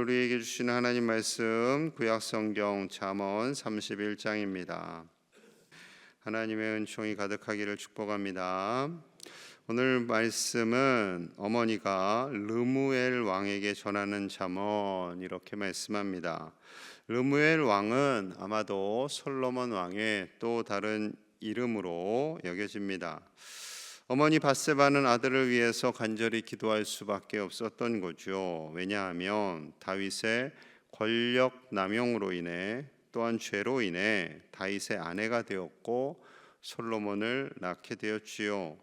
우리에게 주시는 하나님 말씀 구약성경 잠언 31장입니다. 하나님의 은총이 가득하기를 축복합니다. 오늘 말씀은 어머니가 르무엘 왕에게 전하는 잠언 이렇게 말씀합니다. 르무엘 왕은 아마도 솔로몬 왕의 또 다른 이름으로 여겨집니다. 어머니 밧세바는 아들을 위해서 간절히 기도할 수밖에 없었던 거죠. 왜냐하면 다윗의 권력 남용으로 인해 또한 죄로 인해 다윗의 아내가 되었고 솔로몬을 낳게 되었지요.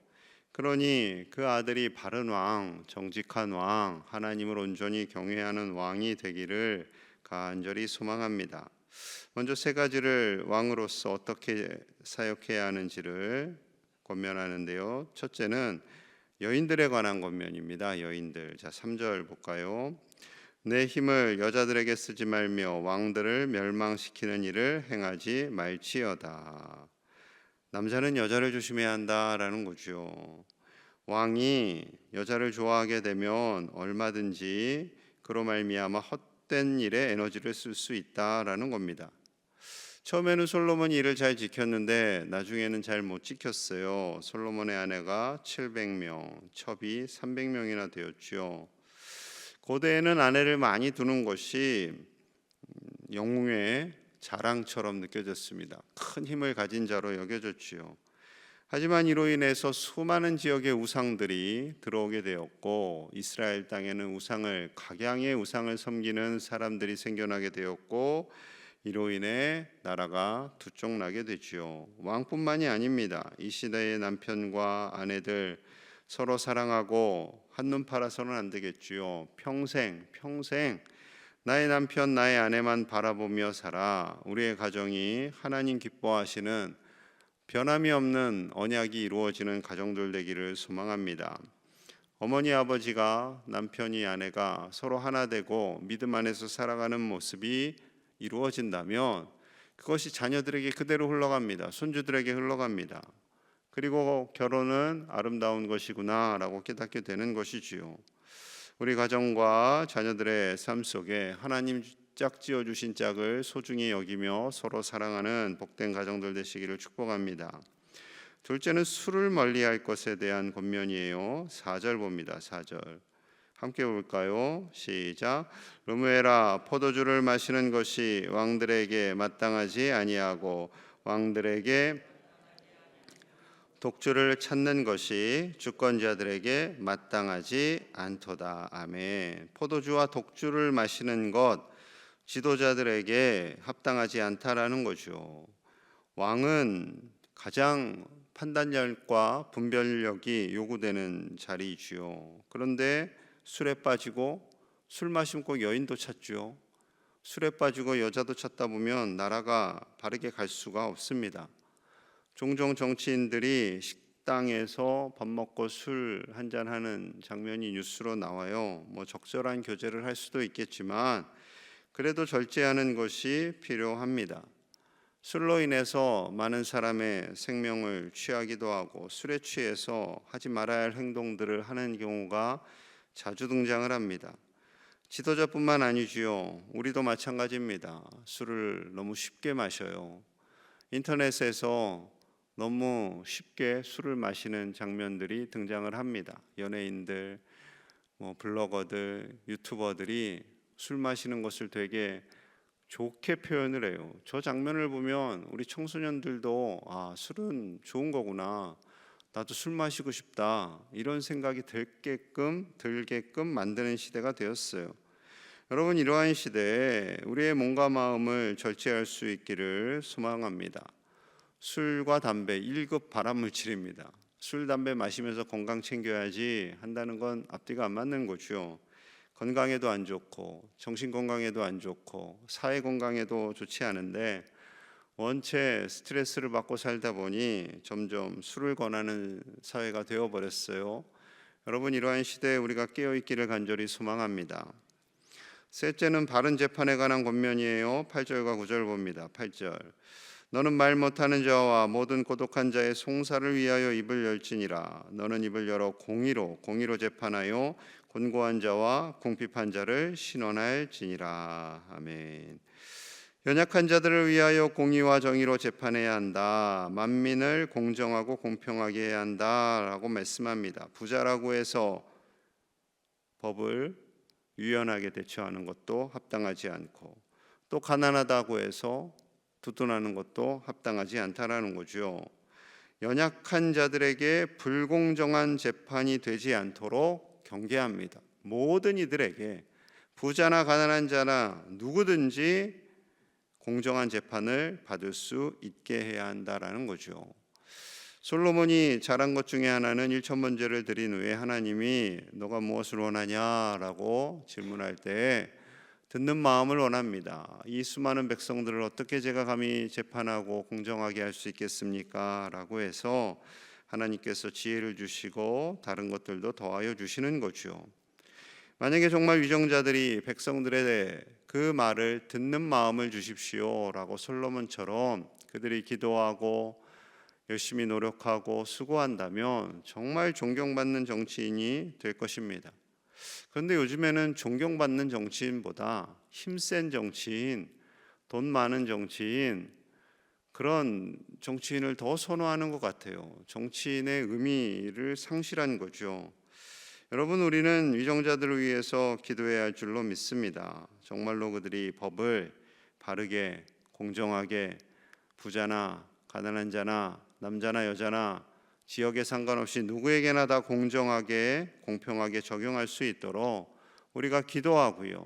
그러니 그 아들이 바른 왕, 정직한 왕, 하나님을 온전히 경외하는 왕이 되기를 간절히 소망합니다. 먼저 세 가지를 왕으로서 어떻게 사역해야 하는지를 권면하는데요. 첫째는 여인들에 관한 권면입니다. 여인들. 자, 3절 볼까요? 내 힘을 여자들에게 쓰지 말며 왕들을 멸망시키는 일을 행하지 말지어다. 남자는 여자를 조심해야 한다라는 거죠. 왕이 여자를 좋아하게 되면 얼마든지 그로 말미암아 헛된 일에 에너지를 쓸 수 있다라는 겁니다. 처음에는 솔로몬이 이를 잘 지켰는데 나중에는 잘 못 지켰어요. 솔로몬의 아내가 700명, 첩이 300명이나 되었죠. 고대에는 아내를 많이 두는 것이 영웅의 자랑처럼 느껴졌습니다. 큰 힘을 가진 자로 여겨졌지요. 하지만 이로 인해서 수많은 지역의 우상들이 들어오게 되었고 이스라엘 땅에는 각양의 우상을 섬기는 사람들이 생겨나게 되었고 이로 인해 나라가 두쪽나게 되지요. 왕뿐만이 아닙니다. 이 시대의 남편과 아내들 서로 사랑하고 한눈 팔아서는 안 되겠지요. 평생 나의 남편, 나의 아내만 바라보며 살아 우리의 가정이 하나님 기뻐하시는 변함이 없는 언약이 이루어지는 가정들 되기를 소망합니다. 어머니 아버지가 남편이 아내가 서로 하나 되고 믿음 안에서 살아가는 모습이 이루어진다면 그것이 자녀들에게 그대로 흘러갑니다. 손주들에게 흘러갑니다. 그리고 결혼은 아름다운 것이구나 라고 깨닫게 되는 것이지요. 우리 가정과 자녀들의 삶 속에 하나님 짝지어 주신 짝을 소중히 여기며 서로 사랑하는 복된 가정들 되시기를 축복합니다. 둘째는 술을 멀리할 것에 대한 권면이에요. 4절 봅니다. 4절 함께 볼까요? 시작. 르무엘아, 포도주를 마시는 것이 왕들에게 마땅하지 아니하고 왕들에게 독주를 찾는 것이 주권자들에게 마땅하지 않도다. 아멘. 포도주와 독주를 마시는 것 지도자들에게 합당하지 않다라는 거죠. 왕은 가장 판단력과 분별력이 요구되는 자리이지요. 그런데 술에 빠지고 술 마시면 꼭 여인도 찾죠. 술에 빠지고 여자도 찾다 보면 나라가 바르게 갈 수가 없습니다. 종종 정치인들이 식당에서 밥 먹고 술 한잔하는 장면이 뉴스로 나와요. 적절한 교제를 할 수도 있겠지만 그래도 절제하는 것이 필요합니다. 술로 인해서 많은 사람의 생명을 취하기도 하고 술에 취해서 하지 말아야 할 행동들을 하는 경우가 자주 등장을 합니다. 지도자뿐만 아니지요. 우리도 마찬가지입니다. 술을 너무 쉽게 마셔요. 인터넷에서 너무 쉽게 술을 마시는 장면들이 등장을 합니다. 연예인들, 블로거들, 유튜버들이 술 마시는 것을 되게 좋게 표현을 해요. 저 장면을 보면 우리 청소년들도 술은 좋은 거구나, 나도 술 마시고 싶다, 이런 생각이 들게끔 만드는 시대가 되었어요. 여러분, 이러한 시대에 우리의 몸과 마음을 절제할 수 있기를 소망합니다. 술과 담배 1급 발암물질입니다. 술, 담배 마시면서 건강 챙겨야지 한다는 건 앞뒤가 안 맞는 거죠. 건강에도 안 좋고 정신건강에도 안 좋고 사회건강에도 좋지 않은데 원체 스트레스를 받고 살다 보니 점점 술을 권하는 사회가 되어버렸어요. 여러분, 이러한 시대에 우리가 깨어있기를 간절히 소망합니다. 셋째는 바른 재판에 관한 권면이에요. 8절과 9절 봅니다. 8절. 너는 말 못하는 자와 모든 고독한 자의 송사를 위하여 입을 열지니라. 너는 입을 열어 공의로 재판하여 곤고한 자와 궁핍한 자를 신원할지니라. 아멘. 연약한 자들을 위하여 공의와 정의로 재판해야 한다. 만민을 공정하고 공평하게 해야 한다라고 말씀합니다. 부자라고 해서 법을 유연하게 대처하는 것도 합당하지 않고, 또 가난하다고 해서 두둔하는 것도 합당하지 않다라는 거죠. 연약한 자들에게 불공정한 재판이 되지 않도록 경계합니다. 모든 이들에게, 부자나 가난한 자나 누구든지 공정한 재판을 받을 수 있게 해야 한다라는 거죠. 솔로몬이 잘한 것 중에 하나는 1,000번제를 드린 후에 하나님이 너가 무엇을 원하냐라고 질문할 때 듣는 마음을 원합니다. 이 수많은 백성들을 어떻게 제가 감히 재판하고 공정하게 할 수 있겠습니까? 라고 해서 하나님께서 지혜를 주시고 다른 것들도 더하여 주시는 거죠. 만약에 정말 위정자들이 백성들의 그 말을 듣는 마음을 주십시오라고 솔로몬처럼 그들이 기도하고 열심히 노력하고 수고한다면 정말 존경받는 정치인이 될 것입니다. 그런데 요즘에는 존경받는 정치인보다 힘센 정치인, 돈 많은 정치인, 그런 정치인을 더 선호하는 것 같아요. 정치인의 의미를 상실한 거죠. 여러분, 우리는 위정자들을 위해서 기도해야 할 줄로 믿습니다. 정말로 그들이 법을 바르게, 공정하게, 부자나 가난한 자나 남자나 여자나 지역에 상관없이 누구에게나 다 공정하게, 공평하게 적용할 수 있도록 우리가 기도하고요.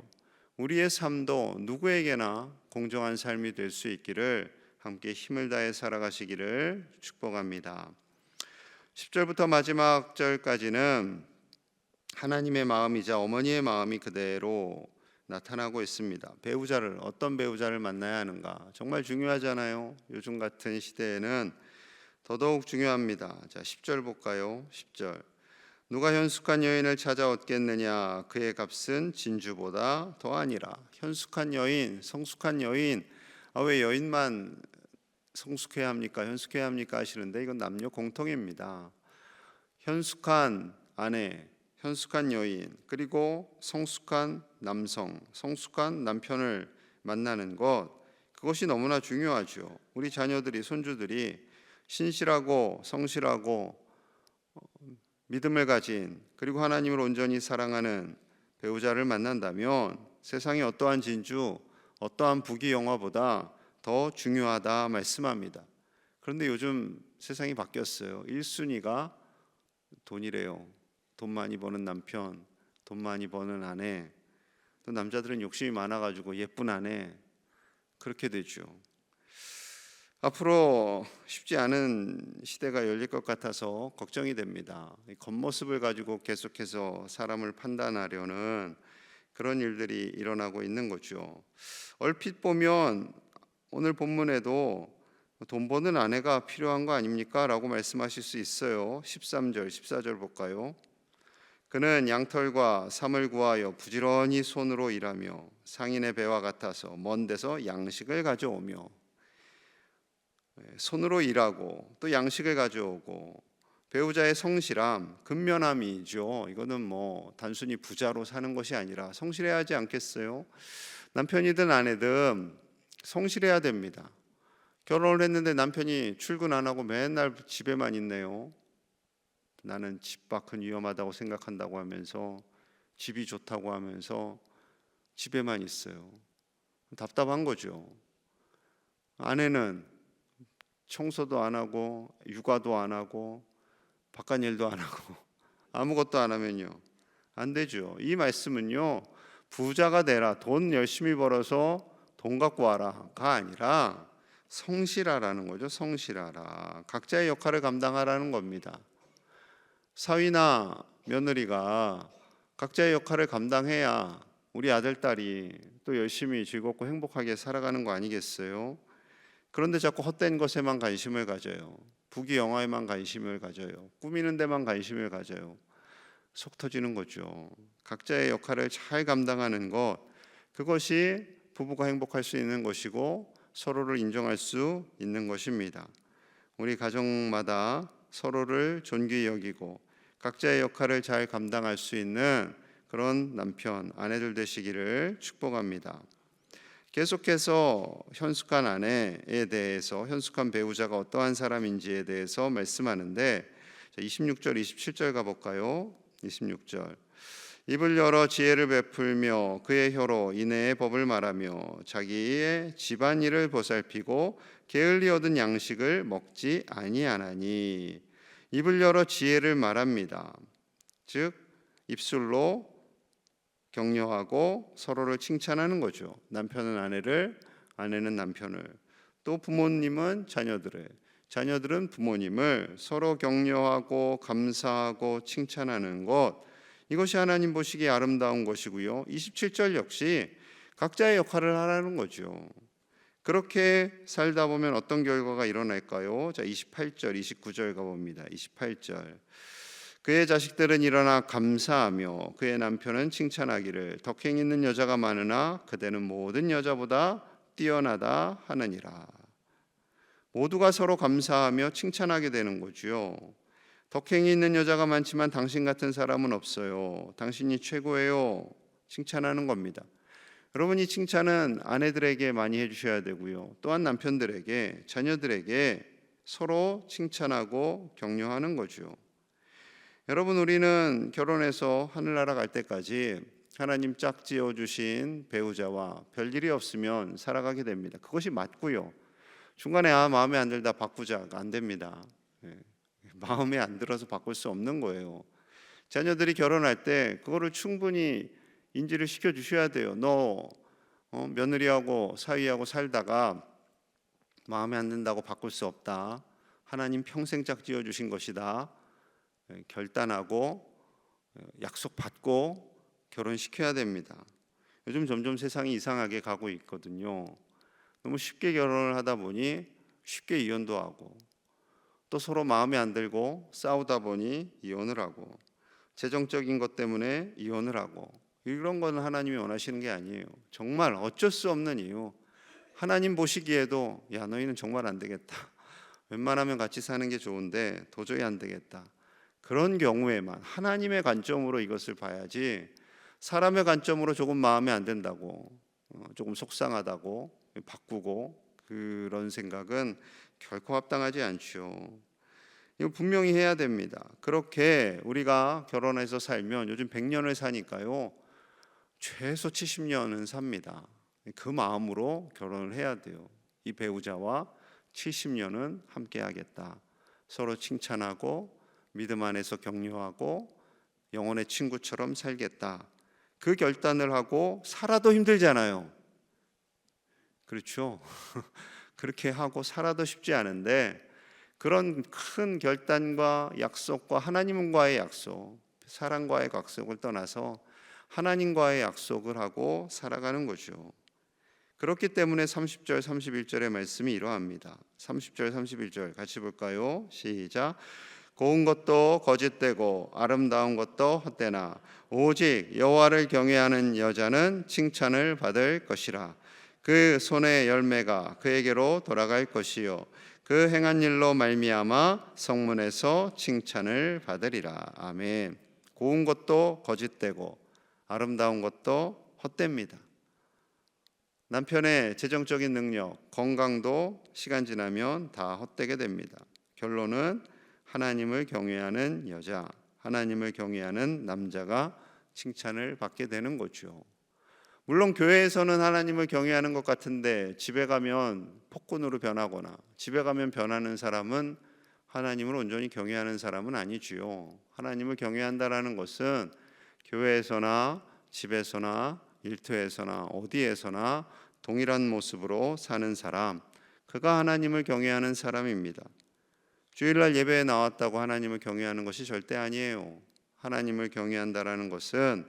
우리의 삶도 누구에게나 공정한 삶이 될 수 있기를 함께 힘을 다해 살아가시기를 축복합니다. 10절부터 마지막 절까지는 하나님의 마음이자 어머니의 마음이 그대로 나타나고 있습니다. 배우자를, 어떤 배우자를 만나야 하는가 정말 중요하잖아요. 요즘 같은 시대에는 더더욱 중요합니다. 자, 10절 볼까요? 10절. 누가 현숙한 여인을 찾아 얻겠느냐? 그의 값은 진주보다 더하니라. 현숙한 여인, 성숙한 여인. 왜 여인만 성숙해야 합니까? 현숙해야 합니까? 하시는데 이건 남녀 공통입니다. 현숙한 아내, 현숙한 여인, 그리고 성숙한 남성, 성숙한 남편을 만나는 것, 그것이 너무나 중요하죠. 우리 자녀들이, 손주들이 신실하고 성실하고 믿음을 가진, 그리고 하나님을 온전히 사랑하는 배우자를 만난다면 세상의 어떠한 진주, 어떠한 부귀 영화보다 더 중요하다 말씀합니다. 그런데 요즘 세상이 바뀌었어요. 1순위가 돈이래요. 돈 많이 버는 남편, 돈 많이 버는 아내, 또 남자들은 욕심이 많아가지고 예쁜 아내, 그렇게 되죠. 앞으로 쉽지 않은 시대가 열릴 것 같아서 걱정이 됩니다. 겉모습을 가지고 계속해서 사람을 판단하려는 그런 일들이 일어나고 있는 거죠. 얼핏 보면 오늘 본문에도 돈 버는 아내가 필요한 거 아닙니까? 라고 말씀하실 수 있어요. 13절, 14절 볼까요? 그는 양털과 삼을 구하여 부지런히 손으로 일하며 상인의 배와 같아서 먼 데서 양식을 가져오며, 손으로 일하고 또 양식을 가져오고, 배우자의 성실함, 근면함이죠. 이거는 뭐 단순히 부자로 사는 것이 아니라 성실해야 하지 않겠어요? 남편이든 아내든 성실해야 됩니다. 결혼을 했는데 남편이 출근 안 하고 맨날 집에만 있네요. 나는 집 밖은 위험하다고 생각한다고 하면서, 집이 좋다고 하면서 집에만 있어요. 답답한 거죠. 아내는 청소도 안 하고 육아도 안 하고 바깥 일도 안 하고 아무것도 안 하면요, 안 되죠. 이 말씀은요, 부자가 되라, 돈 열심히 벌어서 돈 갖고 와라가 아니라 성실하라는 거죠. 성실하라. 각자의 역할을 감당하라는 겁니다. 사위나 며느리가 각자의 역할을 감당해야 우리 아들, 딸이 또 열심히 즐겁고 행복하게 살아가는 거 아니겠어요? 그런데 자꾸 헛된 것에만 관심을 가져요. 부귀 영화에만 관심을 가져요. 꾸미는 데만 관심을 가져요. 속 터지는 거죠. 각자의 역할을 잘 감당하는 것, 그것이 부부가 행복할 수 있는 것이고 서로를 인정할 수 있는 것입니다. 우리 가정마다 서로를 존귀히 여기고 각자의 역할을 잘 감당할 수 있는 그런 남편, 아내들 되시기를 축복합니다. 계속해서 현숙한 아내에 대해서, 현숙한 배우자가 어떠한 사람인지에 대해서 말씀하는데 26절, 27절 가볼까요? 26절. 입을 열어 지혜를 베풀며 그의 혀로 인애의 법을 말하며 자기의 집안일을 보살피고 게을리 얻은 양식을 먹지 아니하나니. 입을 열어 지혜를 말합니다. 즉 입술로 격려하고 서로를 칭찬하는 거죠. 남편은 아내를, 아내는 남편을, 또 부모님은 자녀들을, 자녀들은 부모님을 서로 격려하고 감사하고 칭찬하는 것, 이것이 하나님 보시기에 아름다운 것이고요. 27절 역시 각자의 역할을 하라는 거죠. 그렇게 살다 보면 어떤 결과가 일어날까요? 자, 28절, 29절 가봅니다. 28절. 그의 자식들은 일어나 감사하며 그의 남편은 칭찬하기를 덕행 있는 여자가 많으나 그대는 모든 여자보다 뛰어나다 하느니라. 모두가 서로 감사하며 칭찬하게 되는 거죠. 덕행이 있는 여자가 많지만 당신 같은 사람은 없어요. 당신이 최고예요. 칭찬하는 겁니다. 여러분, 이 칭찬은 아내들에게 많이 해주셔야 되고요. 또한 남편들에게, 자녀들에게 서로 칭찬하고 격려하는 거죠. 여러분, 우리는 결혼해서 하늘나라 갈 때까지 하나님 짝 지어주신 배우자와 별일이 없으면 살아가게 됩니다. 그것이 맞고요. 중간에 마음에 안 들다 바꾸자, 안 됩니다. 마음에 안 들어서 바꿀 수 없는 거예요. 자녀들이 결혼할 때 그거를 충분히 인지를 시켜주셔야 돼요. 너 며느리하고 사위하고 살다가 마음에 안 든다고 바꿀 수 없다. 하나님 평생 짝 지어주신 것이다. 결단하고 약속받고 결혼시켜야 됩니다. 요즘 점점 세상이 이상하게 가고 있거든요. 너무 쉽게 결혼을 하다 보니 쉽게 이혼도 하고, 또 서로 마음에 안 들고 싸우다 보니 이혼을 하고, 재정적인 것 때문에 이혼을 하고, 이런 건 하나님이 원하시는 게 아니에요. 정말 어쩔 수 없는 이유, 하나님 보시기에도 야, 너희는 정말 안 되겠다, 웬만하면 같이 사는 게 좋은데 도저히 안 되겠다, 그런 경우에만 하나님의 관점으로 이것을 봐야지, 사람의 관점으로 조금 마음에 안 든다고, 조금 속상하다고 바꾸고 그런 생각은 결코 합당하지 않죠. 이거 분명히 해야 됩니다. 그렇게 우리가 결혼해서 살면 요즘 100년을 사니까요, 최소 70년은 삽니다. 그 마음으로 결혼을 해야 돼요. 이 배우자와 70년은 함께 하겠다. 서로 칭찬하고 믿음 안에서 격려하고 영혼의 친구처럼 살겠다. 그 결단을 하고 살아도 힘들잖아요. 그렇죠? 그렇게 하고 살아도 쉽지 않은데, 그런 큰 결단과 약속과 하나님과의 약속, 사랑과의 약속을 떠나서 하나님과의 약속을 하고 살아가는 거죠. 그렇기 때문에 30절, 31절의 말씀이 이러합니다. 30절, 31절 같이 볼까요? 시작. 고운 것도 거짓되고 아름다운 것도 헛되나 오직 여호와를 경외하는 여자는 칭찬을 받을 것이라. 그 손의 열매가 그에게로 돌아갈 것이요 그 행한 일로 말미암아 성문에서 칭찬을 받으리라. 아멘. 고운 것도 거짓되고 아름다운 것도 헛됩니다. 남편의 재정적인 능력, 건강도 시간 지나면 다 헛되게 됩니다. 결론은 하나님을 경외하는 여자, 하나님을 경외하는 남자가 칭찬을 받게 되는 거죠. 물론 교회에서는 하나님을 경외하는 것 같은데 집에 가면 폭군으로 변하거나 집에 가면 변하는 사람은 하나님을 온전히 경외하는 사람은 아니지요. 하나님을 경외한다라는 것은 교회에서나 집에서나 일터에서나 어디에서나 동일한 모습으로 사는 사람, 그가 하나님을 경외하는 사람입니다. 주일날 예배에 나왔다고 하나님을 경외하는 것이 절대 아니에요. 하나님을 경외한다라는 것은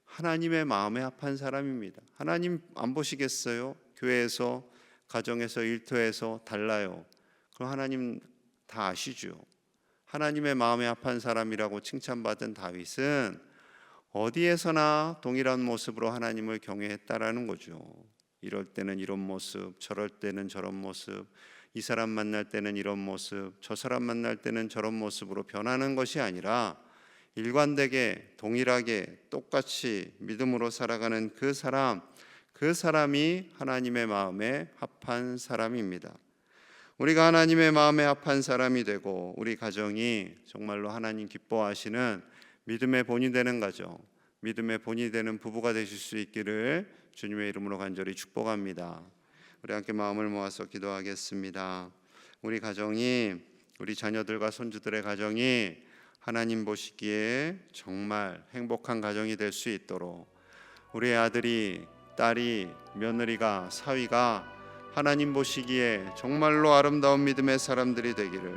하나님의 마음에 합한 사람입니다. 하나님 안 보시겠어요? 교회에서, 가정에서, 일터에서 달라요. 그럼 하나님 다 아시죠. 하나님의 마음에 합한 사람이라고 칭찬받은 다윗은 어디에서나 동일한 모습으로 하나님을 경외했다라는 거죠. 이럴 때는 이런 모습, 저럴 때는 저런 모습, 이 사람 만날 때는 이런 모습, 저 사람 만날 때는 저런 모습으로 변하는 것이 아니라 일관되게 동일하게 똑같이 믿음으로 살아가는 그 사람이 하나님의 마음에 합한 사람입니다. 우리가 하나님의 마음에 합한 사람이 되고 우리 가정이 정말로 하나님 기뻐하시는 믿음의 본이 되는 가정, 믿음의 본이 되는 부부가 되실 수 있기를 주님의 이름으로 간절히 축복합니다. 우리 함께 마음을 모아서 기도하겠습니다. 우리 가정이, 우리 자녀들과 손주들의 가정이 하나님 보시기에 정말 행복한 가정이 될 수 있도록, 우리의 아들이, 딸이, 며느리가, 사위가 하나님 보시기에 정말로 아름다운 믿음의 사람들이 되기를,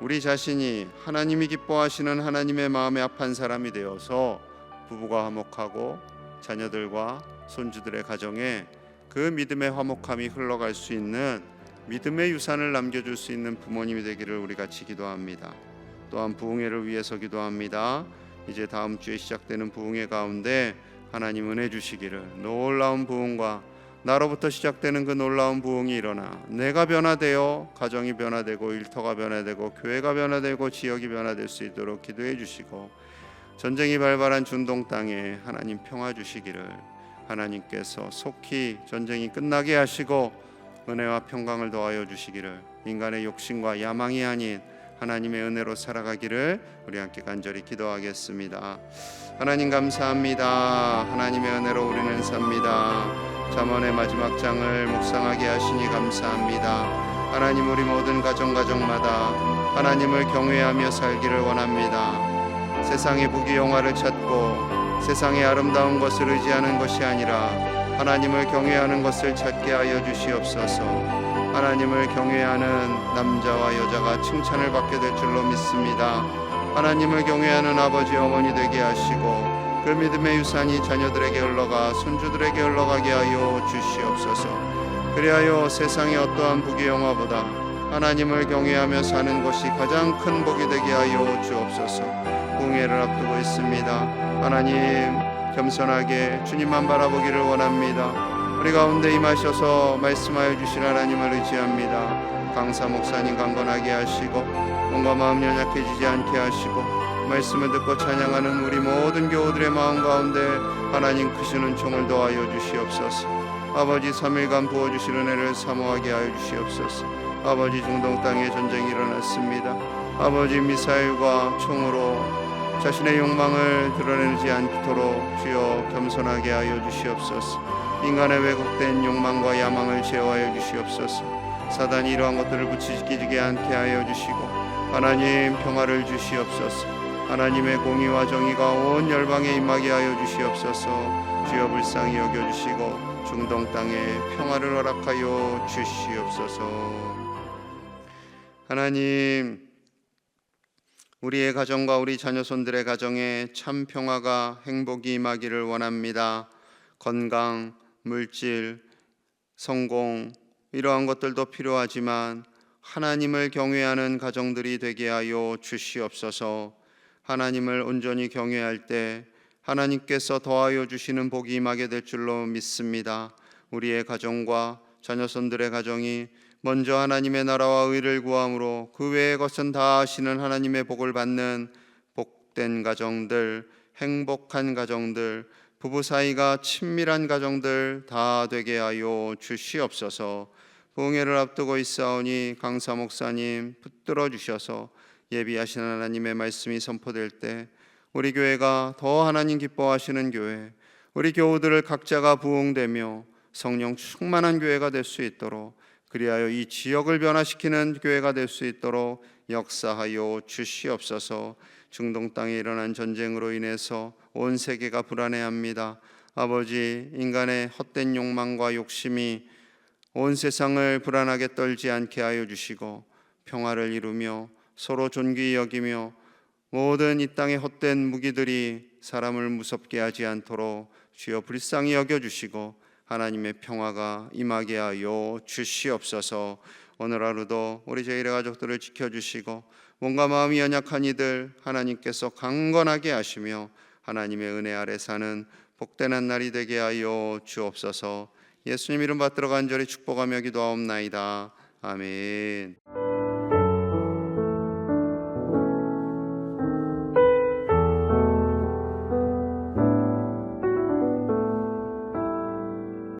우리 자신이 하나님이 기뻐하시는 하나님의 마음에 합한 사람이 되어서 부부가 화목하고 자녀들과 손주들의 가정에 그 믿음의 화목함이 흘러갈 수 있는 믿음의 유산을 남겨줄 수 있는 부모님이 되기를 우리 같이 기도합니다. 또한 부흥회를 위해서 기도합니다. 이제 다음 주에 시작되는 부흥회 가운데 하나님 은혜 주시기를, 놀라운 부흥과 나로부터 시작되는 그 놀라운 부흥이 일어나 내가 변화되어 가정이 변화되고 일터가 변화되고 교회가 변화되고 지역이 변화될 수 있도록 기도해 주시고, 전쟁이 발발한 중동 땅에 하나님 평화 주시기를, 하나님께서 속히 전쟁이 끝나게 하시고 은혜와 평강을 더하여 주시기를, 인간의 욕심과 야망이 아닌 하나님의 은혜로 살아가기를 우리 함께 간절히 기도하겠습니다. 하나님 감사합니다. 하나님의 은혜로 우리는 삽니다. 잠언의 마지막 장을 묵상하게 하시니 감사합니다. 하나님, 우리 모든 가정마다 하나님을 경외하며 살기를 원합니다. 세상의 부귀영화를 찾고 세상의 아름다운 것을 의지하는 것이 아니라 하나님을 경외하는 것을 찾게 하여 주시옵소서. 하나님을 경외하는 남자와 여자가 칭찬을 받게 될 줄로 믿습니다. 하나님을 경외하는 아버지 어머니 되게 하시고 그 믿음의 유산이 자녀들에게 흘러가 손주들에게 흘러가게 하여 주시옵소서. 그리하여 세상의 어떠한 부귀영화보다 하나님을 경외하며 사는 것이 가장 큰 복이 되게 하여 주옵소서. 부흥회를 앞두고 있습니다. 하나님, 겸손하게 주님만 바라보기를 원합니다. 우리 가운데 임하셔서 말씀하여 주신 하나님을 의지합니다. 강사 목사님 강건하게 하시고 몸과 마음 연약해지지 않게 하시고 말씀을 듣고 찬양하는 우리 모든 교우들의 마음 가운데 하나님 크신 은총을 더하여 주시옵소서. 아버지 3일간 부어주신 은혜를 사모하게 하여 주시옵소서. 아버지 중동 땅에 전쟁이 일어났습니다. 아버지 미사일과 총으로 자신의 욕망을 드러내지 않도록 주여 겸손하게 하여 주시옵소서. 인간의 왜곡된 욕망과 야망을 제어하여 주시옵소서. 사단이 이러한 것들을 부추기게 않게 하여 주시고 하나님 평화를 주시옵소서. 하나님의 공의와 정의가 온 열방에 임하게 하여 주시옵소서. 주여 불쌍히 여겨주시고 중동 땅에 평화를 허락하여 주시옵소서. 하나님, 우리의 가정과 우리 자녀손들의 가정에 참 평화가 행복이 임하기를 원합니다. 건강, 물질, 성공 이러한 것들도 필요하지만 하나님을 경외하는 가정들이 되게 하여 주시옵소서. 하나님을 온전히 경외할 때 하나님께서 더하여 주시는 복이 임하게 될 줄로 믿습니다. 우리의 가정과 자녀손들의 가정이 먼저 하나님의 나라와 의를 구함으로 그 외의 것은 다 하시는 하나님의 복을 받는 복된 가정들, 행복한 가정들, 부부 사이가 친밀한 가정들 다 되게 하여 주시옵소서. 부흥회를 앞두고 있사오니 강사 목사님 붙들어 주셔서 예비하신 하나님의 말씀이 선포될 때 우리 교회가 더 하나님 기뻐하시는 교회, 우리 교우들을 각자가 부흥되며 성령 충만한 교회가 될 수 있도록, 그리하여 이 지역을 변화시키는 교회가 될 수 있도록 역사하여 주시옵소서. 중동 땅에 일어난 전쟁으로 인해서 온 세계가 불안해합니다. 아버지, 인간의 헛된 욕망과 욕심이 온 세상을 불안하게 떨지 않게 하여 주시고 평화를 이루며 서로 존귀히 여기며 모든 이 땅의 헛된 무기들이 사람을 무섭게 하지 않도록 주여 불쌍히 여겨주시고 하나님의 평화가 임하게 하여 주시옵소서. 오늘 하루도 우리 제1의 가족들을 지켜주시고 몸과 마음이 연약한 이들 하나님께서 강건하게 하시며 하나님의 은혜 아래 사는 복된 한 날이 되게 하여 주옵소서. 예수님 이름 받들어 간절히 축복하며 기도하옵나이다. 아멘.